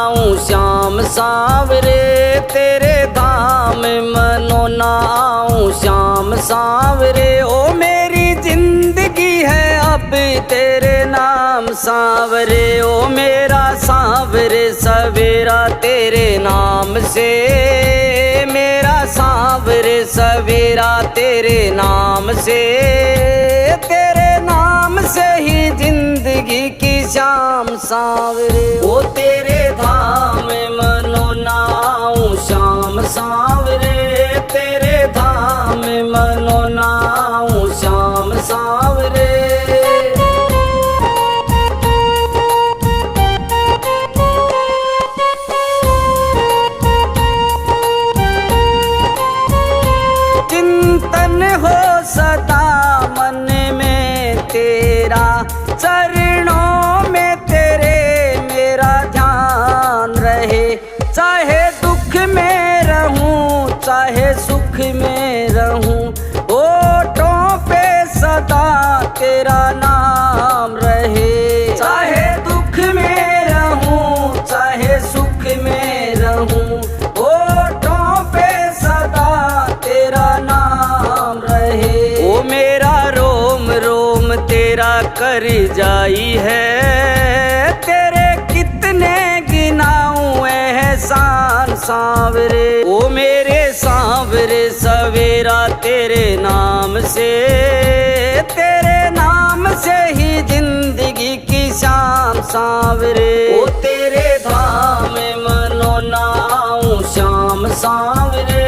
आऊं श्याम सांवरे तेरे धाम मनोना आऊं श्याम सांवरे। ओ मेरी जिंदगी है अब तेरे नाम सांवरे। ओ मेरा सांवरे सवेरा तेरे नाम से, मेरा सांवरे सवेरा तेरे नाम से, तेरे नाम से ही जिंदगी की शाम सांवरे। ओ तेरे धाम मनोना आऊं श्याम सांवरे तेरे धाम मनोना आऊं श्याम सांवरे। चिंतन हो सदा मन में तेरा, चरणों में तेरे मेरा ध्यान रहे। चाहे दुख में रहूं चाहे सुख में रहूं, होठों पे सदा तेरा नाम रहे। चाहे दुख में रहूं चाहे सुख में रहूं, होठों पे सदा तेरा नाम रहे। ओ मेरा रोम रोम तेरा कर जाई है, तेरे कितने गिनाऊं एहसान सांवरे। ओ मेरे सांवरे सवेरा तेरे नाम से, तेरे नाम से ही जिंदगी की शाम सांवरे। ओ तेरे धाम मनोना आऊं श्याम सांवरे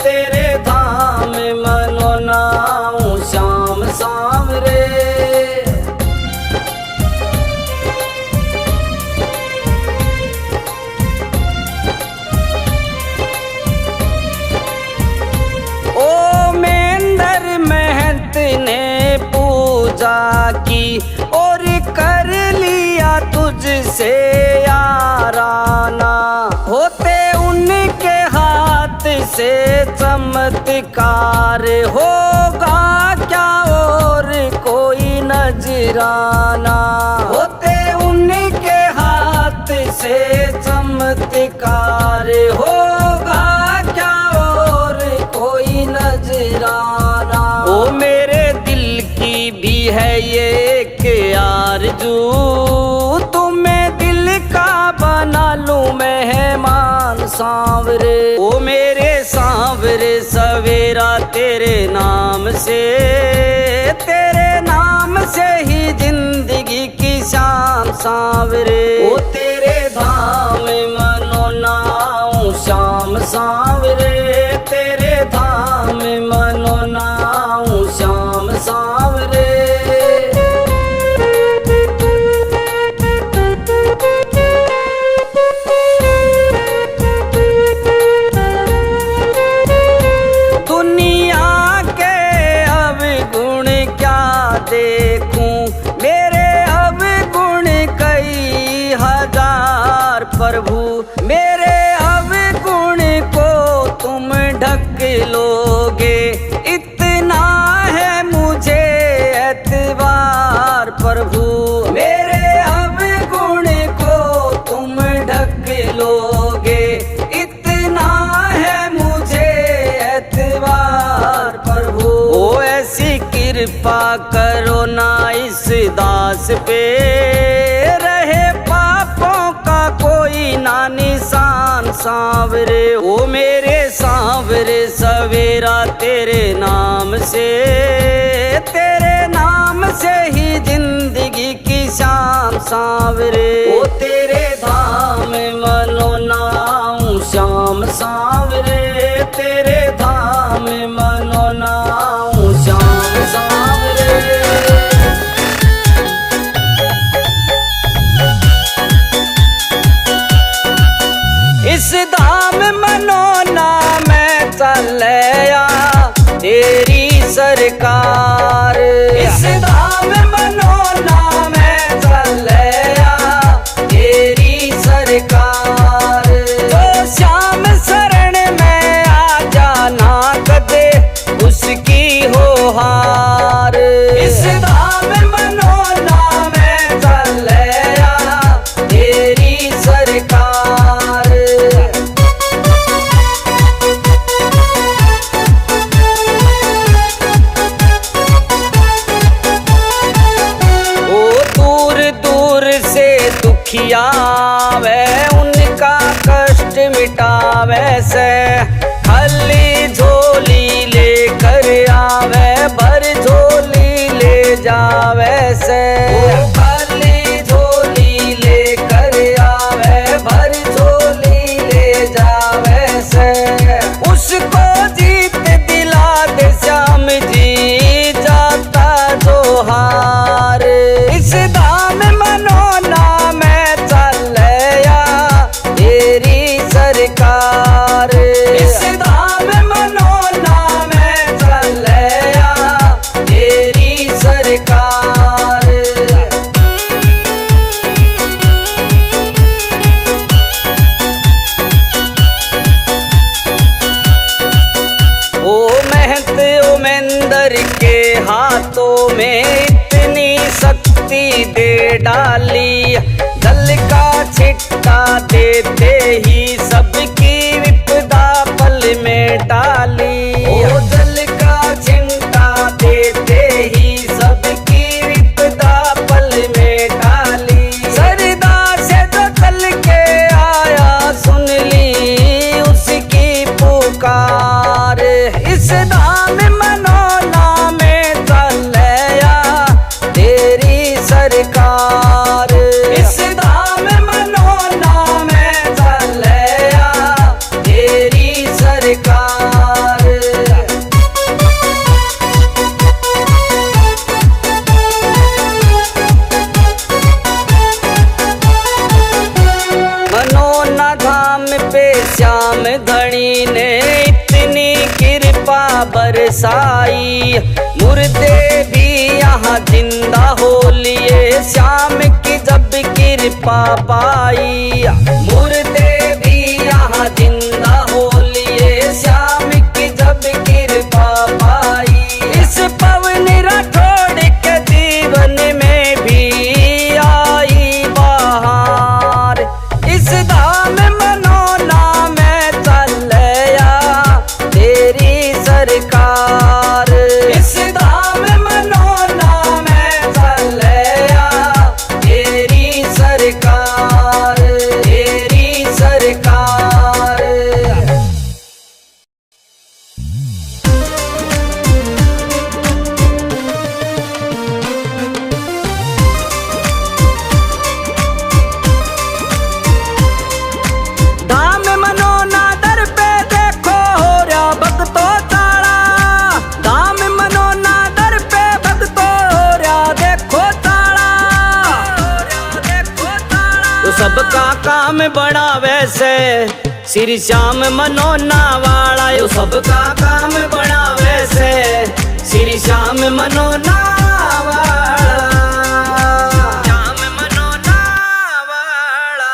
तेरे धाम मनोना आऊं श्याम सांवरे। ने पूजा की और कर लिया तुझसे याराना, होते उनके हाथ से चमत्कार, होगा क्या और कोई नजराना। होते उनके हाथ से चमत्कार, होगा क्या और कोई नजराना। ओ मेरे दिल की भी है ये एक आरज़ू, तुम्हें दिल का बना लूं मेहमान सांवरे। ओ मेरे सांवरे सवेरा तेरे नाम से, तेरे नाम से ही जिंदगी की शाम सांवरे। ओ तेरे धाम मनोना आऊं श्याम सांवरे तेरे धाम मनोना आऊं श्याम सांवरे। दुनिया के अवगुण क्या देखूं, मेरे अवगुण कई हजार प्रभु। मेरे अवगुण को तुम ढक लोगे, इतना है मुझे एतबार प्रभु। मेरे अवगुण को तुम ढक लोगे, इतना है मुझे एतबार प्रभु। ओ ऐसी कृपा करो ना इस दास पे, रहे पापों का कोई ना निशान सांवरे। ओ मेरे सांवरे सवेरा तेरे नाम से, तेरे नाम से ही जिंदगी की शाम सांवरे। ओ तेरे धाम मनोना आऊं श्याम सांवरे तेरे धाम मनोना आऊं श्याम सांवरे। इस धाम मनोना में चलया तेरी सरकार, इस धाम मनोना में चलया तेरी सरकार। तो श्याम शरण में आ जाना कदे उसकी हो हार। इस धाम मनोना में चलया तेरी सरकार। निपटावे से। खाली झोली लेकर आवे भर झोली ले जावे से। खाली झोली लेकर आवे भर झोली ले जावे से। उसको जीत दिला दे श्याम जी जाता जो हार। इस धाम मनोना में चलया तेरी सरकार। इस धाम मनोना में चलया तेरी सरकार। ओ महत उमेंदर के हाथों में इतनी शक्ति दे डाली। जल का छिट्टा देते ही सबकी विपदा पल में टाली। ओ जल का छिट्टा देते ही सबकी विपदा पल में टाली। सरदा से जो चल के आया सुन ली उसकी पुकार। इस धाम मनोना में चलया तेरी सरकार। इस धाम मनोना में चलया तेरी सरकार। मनोना धाम पे श्याम धनी ने इतनी कृपा बरसाई। मुर्दे भी यहाँ जिंदा हो लिए श्याम की जब कृपा पाई। मुर्दे भी यहाँ जिंदा हो लिए श्याम की जब कृपा पाई। इस पवन राठौड़ के जीवन में भी आई बहार। इस धाम मनोना में चलया तेरी सरकार। इस धाम मनोना में चलया तेरी सरकार। तेरी सरकार। धाम मनोना दर पे देखो हो रहा भक्तों ताड़ा। धाम मनोना दर पे भक्तों हो रहा देखो ताड़ा। तो सबका काम बड़ा वैसे श्री श्याम मनोना वाला। यो सबका काम बड़ा वैसे श्री श्याम मनोना वाला। श्याम मनोना वाला।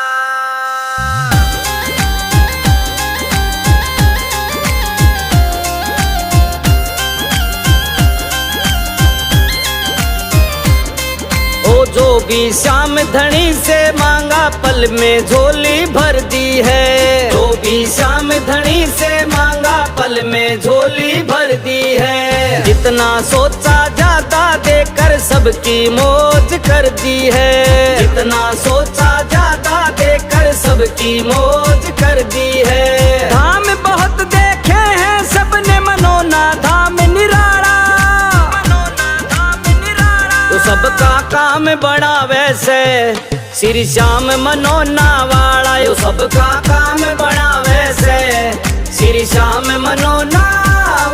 ओ जो भी श्याम धनी से मांगा पल में झोली भर दी है। जो भी श्याम धनी से मांगा पल में झोली भर दी है। जितना सोचा ज्यादा देकर सबकी मौज कर दी है। जितना सोचा ज्यादा देकर सबकी मौज कर दी है। धाम बहुत देखे हैं सबने मनोना धाम निराला। तो सबका काम बड़ा वैसे श्री श्याम मनोना वाला। यो सबका काम बड़ा वैसे श्री श्याम मनोना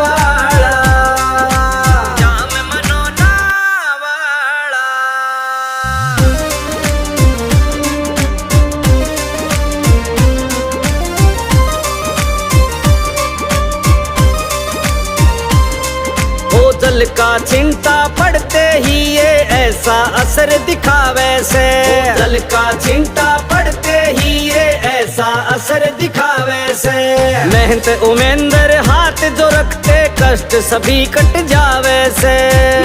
वाला। श्याम मनोना वाला। ओ जल का चिंता पड़ते ही ये ऐसा असर दिखावे से। जल का चिंता पड़ते ही ये ऐसा असर दिखावे से। मेहनत उमेंदर हाथ जो रखते कष्ट सभी कट जावे से।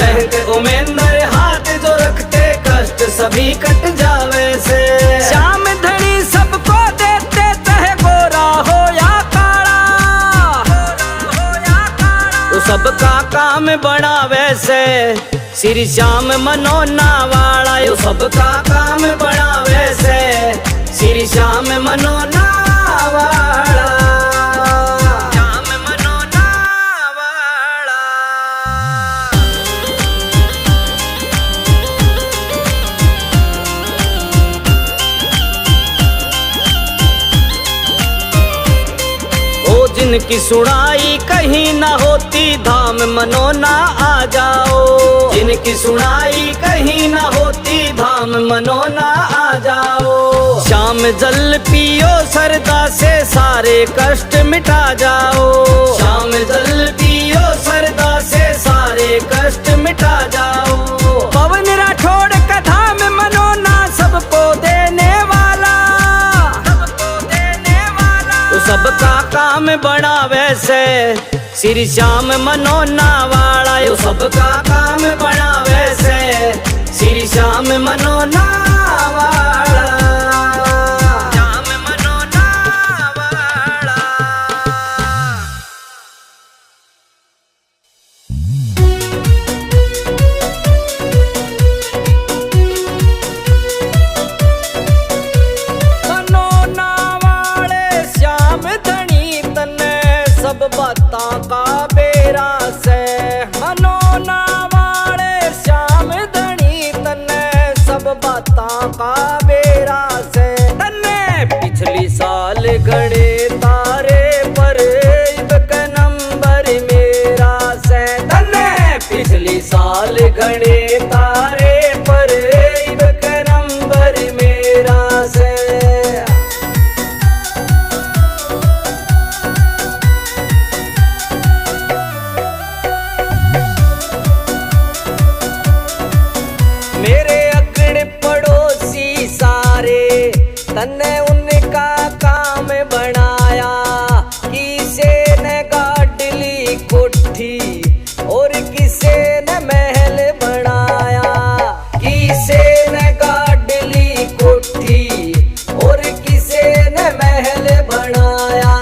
मेहनत उमेंदर हाथ जो रखते कष्ट सभी कट जावे से। श्याम धनी सबको देते चाहे गोरा हो या काला। तो सबका काम बड़ा वैसे श्री श्याम मनोना वाला। यो सबका काम बड़ा वैसे श्री श्याम मनोना वाला। जिनकी सुनाई कहीं ना होती धाम मनोना आ जाओ। जिनकी सुनाई कहीं ना होती धाम मनोना आ जाओ। शाम जल पियो सरदा से सारे कष्ट मिटा जाओ। शाम जल पियो सरदा से सारे कष्ट मिटा जाओ। पवन राठौड़ का धाम मनोना सबको देने वाला, सबको देने वाला। तो सबका काम बड़ा वैसे श्री श्याम मनोना वाला। यो सबका काम बड़ा वैसे श्री श्याम मनोना वाला। श्याम मनोना वाला। मनोना वाले श्याम धनी तने सब बातां का बेरा से। मनोना वाले श्याम धनी तने सब बातां का बेरा से। तने पिछली साल गड़े तारे पर इब के नंबर मेरा से। तने पिछली साल गड़े तारे पर इब के नंबर मेरा से। मेरे अगड़ पड़ोसी सारे तन्ने उनका काम बनाया। किसे ने गाडली कोठी और किसे ने महल बनाया। किसे ने गाडली कोठी और किसे ने महल बनाया।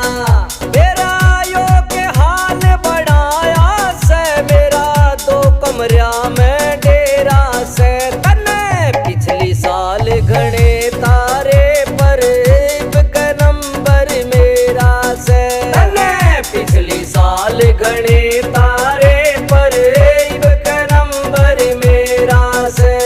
मेरा यो के हाल बनाया से मेरा 2 कमरा में डेरा से। तने पिछली साल घने तारे पर इब के नंबर मेरा से। तने पिछली साल घने तारे पर इब के नंबर मेरा से।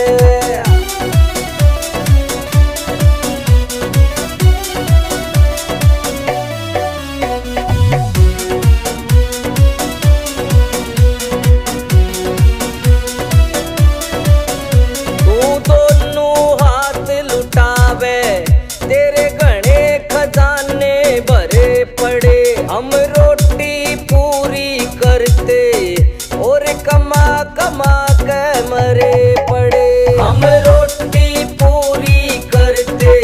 तू दोनों हाथ लुटावे तेरे घने खजाने भरे पड़े। हम रोटी पूरी करते और कमा कमा के मरे पड़े। हम रोटी पूरी करते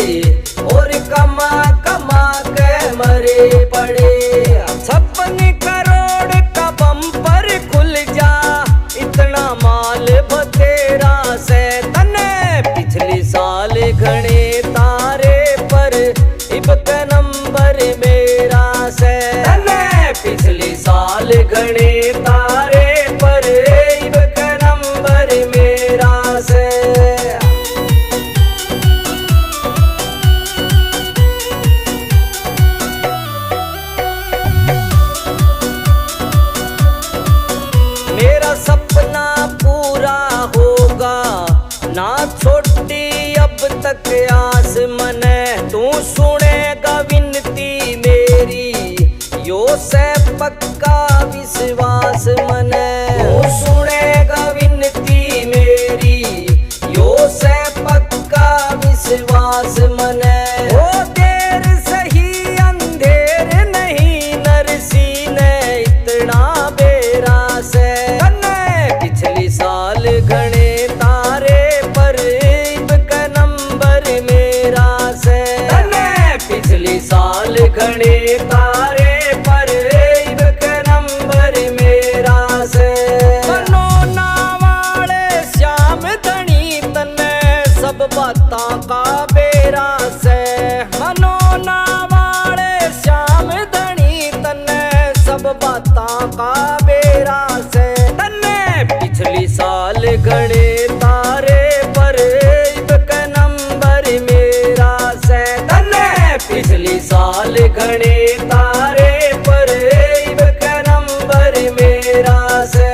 और कमा कमा के मरे पड़े। 56 करोड़ का बम्पर खुल जा इतना माल बतेरा से। तने पिछली साल घने तारे पर इब के नंबर मेरा से। तने पिछली साल घने तारे पर इब के नंबर मेरा से। मेरा सपना पूरा होगा ना छोटी अब तक आस मने। तू सुनेगा विनती मेरी यो से पक्का विश्वास मने। तू सुनेगा विनती मेरी यो से पक्का विश्वास मने। ओ देर सही अंधेर नहीं नरसी ने इतना बेरा से। तने पिछली साल घने तारे पर इब के नंबर मेरा से। तने पिछली साल घने तारे पर इब के नंबर मेरा से। मनोना वाले श्याम धनी तने सब बातां का बेरा से। मनोना वाले श्याम धनी तने सब बातां का बेरा से। तने पिछली साल घने तारे पर इब के नंबर मेरा से। तने पिछली साल घने तारे पर इब के नंबर मेरा से।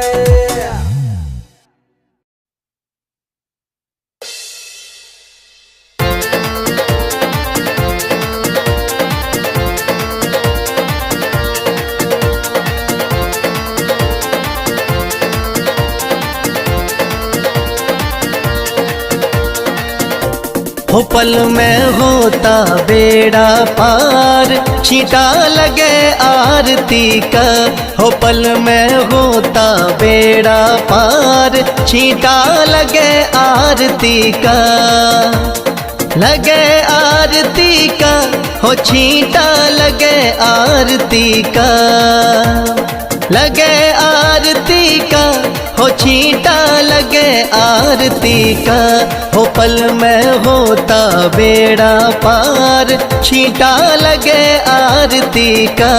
हो पल में होता बेड़ा पार, छींटा लगे आरती का। हो पल में होता बेड़ा पार, छींटा लगे आरती का। लगे आरती का, हो छींटा लगे आरती का। लगे आरती का, हो छींटा लगे आरती का। हो पल में होता बेड़ा पार, छींटा लगे आरती का।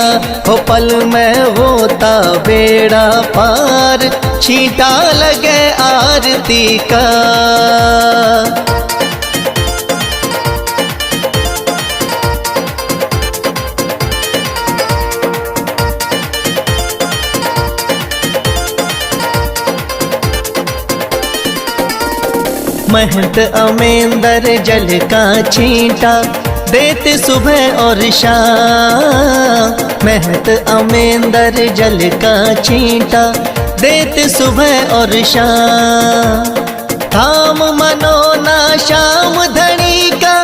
हो पल में होता बेड़ा पार, छींटा लगे आरती का। महंत अमेंदर जल का छींटा देते सुबह और शाम। महंत अमेंदर जल का छींटा देते सुबह और शाम। थाम मनो ना श्याम धनी का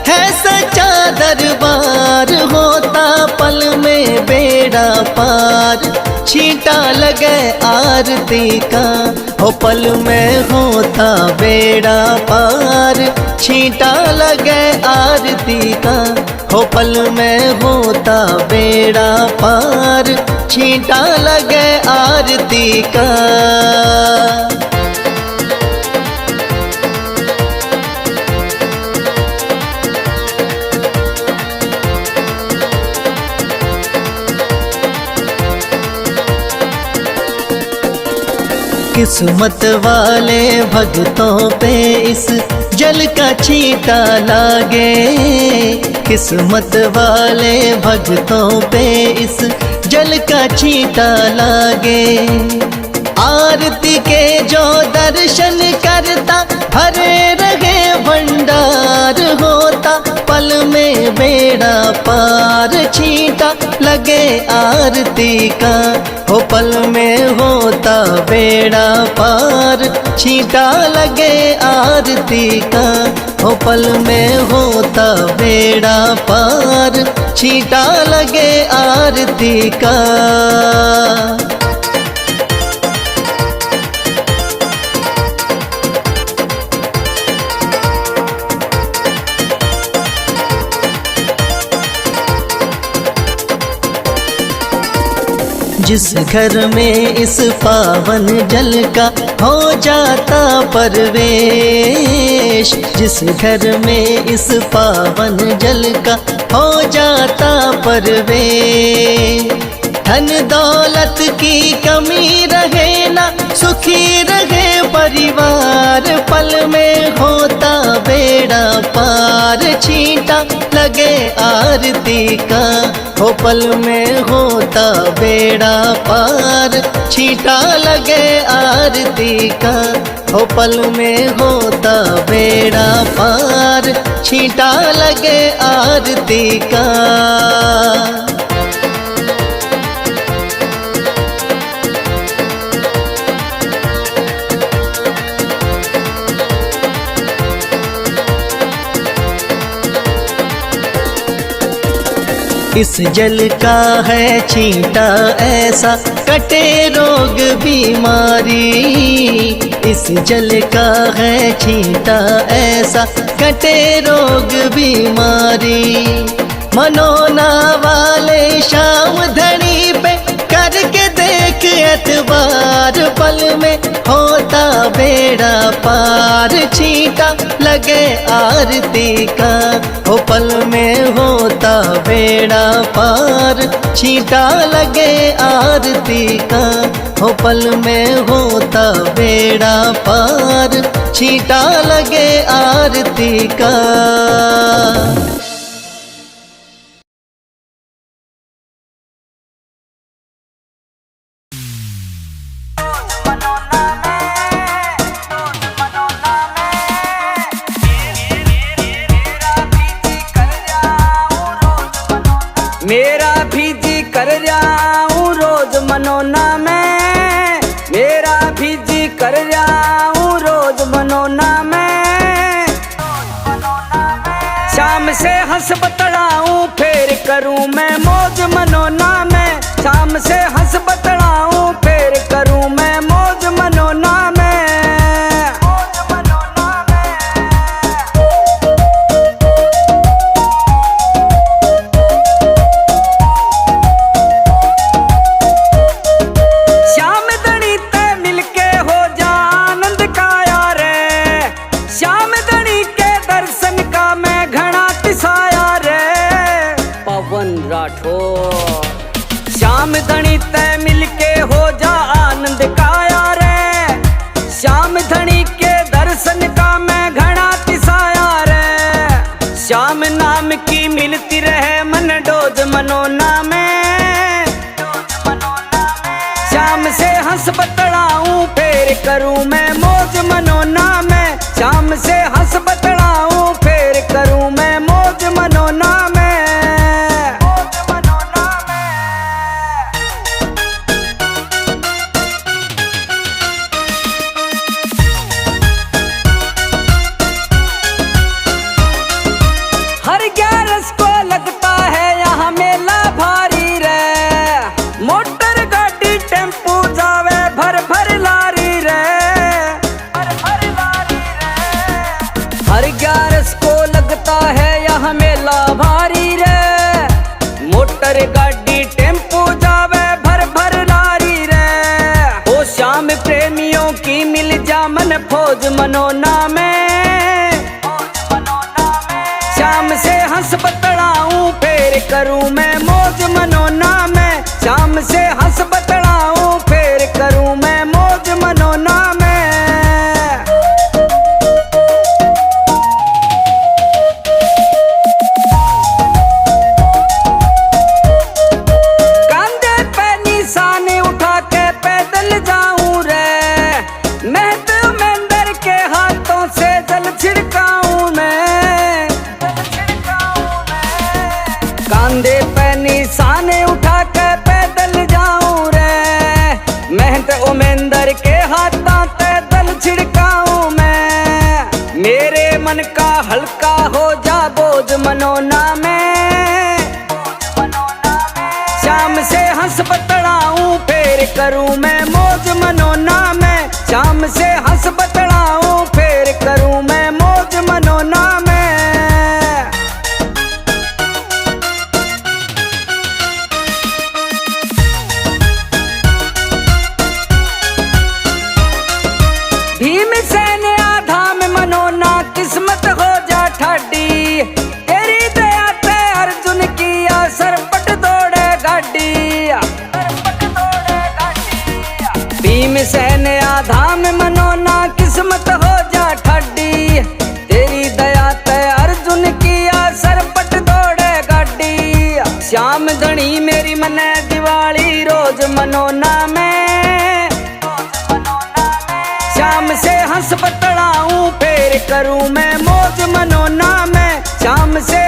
है सच्चा दरबार, होता पल में बेड़ा पार, छींटा लगे आरती का। हो पल में होता बेड़ा पार, छींटा लगे आरती का। हो पल में होता बेड़ा पार, छींटा लगे आरती का। किस्मत वाले भक्तों पे इस जल का छींटा लागे। किस्मत वाले भक्तों पे इस जल का छींटा लागे। आरती के जो दर्शन करता भरे रहे भंडार, होता पल में बेड़ा पार, छींटा लगे आरती का। हो पल में होता बेड़ा पार, छींटा लगे आरती का। हो पल में होता बेड़ा पार, छींटा लगे आरती का। जिस घर में इस पावन जल का हो जाता परवेश, जिस घर में इस पावन जल का हो जाता परवेश। धन दौलत की कमी रहे ना, सुखी रहे परिवार, पल में होता बेड़ा पार, छींटा लगे आरती का। हो पल में होता बेड़ा पार, छींटा लगे आरती का। हो पल में होता बेड़ा पार, छींटा लगे आरती का। इस जल का है छींटा ऐसा, कटे रोग बीमारी। इस जल का है छींटा ऐसा, कटे रोग बीमारी। मनोना वाले श्याम धनी पे करके देख एतबार, पल में होता बेड़ा पार, छींटा लगे आरती का। हो पल में होता बेड़ा पार, छींटा लगे आरती का। हो पल में होता बेड़ा पार, छींटा लगे आरती का। मेरा भी जी कर जाऊं रोज मनोना में, मेरा भी जी कर जाऊं रोज मनोना में। हंस बतलाऊं फिर करूं मैं मौज मनोना में। शाम से हंस बतलाऊं फिर करूं मैं मौज मनोना में। श्याम धनी ते मिलके हो जा आनंद का यार, श्याम धनी के दर्शन का मैं घना तिसाया रे। पवन राठौर श्याम धनी ते मिलके हो जा आनंद का यार, श्याम धनी के दर्शन का मैं घना तिसाया रे। श्याम नाम की मिलती रहे मन डोज मनोना में। श्याम से हंस बतलाऊं फिर करूं मैं मौज मनोना में। श्याम से हंस बतलाऊं फिर करूं मैं मौज मनोना में। हर 11 को लगता है यहाँ मेला भारी रे। मोटर गाड़ी टेम्पू जावे भर भर लारी रे। हर 11 को लगता है यहाँ मेला भारी रे। मोटर गाड़ी टेम्पू जावे भर भर लारी रे। ओ श्याम प्रेमियों की मिल जा मन फौज मनोना में। श्याम से हंस बतलाऊं फिर करूं मैं मौज मनोना में। श्याम से हंस बतलाऊं फिर करूं मैं मौज मनोना में। कांधे पे निशान उठा के पैदल जाऊं रे। मेहत मेंदर के हाथों से जल छिड़काऊं मैं। कांधे पे निशान उठा के पैदल जाऊं रे। मेहनत उमेंदर के हाथों से दल छिड़काऊं मैं। मेरे मन का हल्का हो जा बोझ मनोना में। श्याम से हंस बतलाऊं फिर करूं मैं मौज मनोना में। श्याम से हंस बतलाऊं फिर करूं मैं मौज मनोना में। भीमसेन आधाम मनोना किस्मत हो जा ठाडी। तेरी दया ते अर्जुन किया सरपट दौड़े गाड़ी। भीमसेन आधाम मनोना किस्मत हो जा ठाडी। तेरी दया ते अर्जुन किया सरपट दौड़े गाड़ी। श्याम धनी मेरी मने दिवाली रोज मनोना में। श्याम से हंस बतलाऊं फिर करूं मैं मौज मनोना में। श्याम से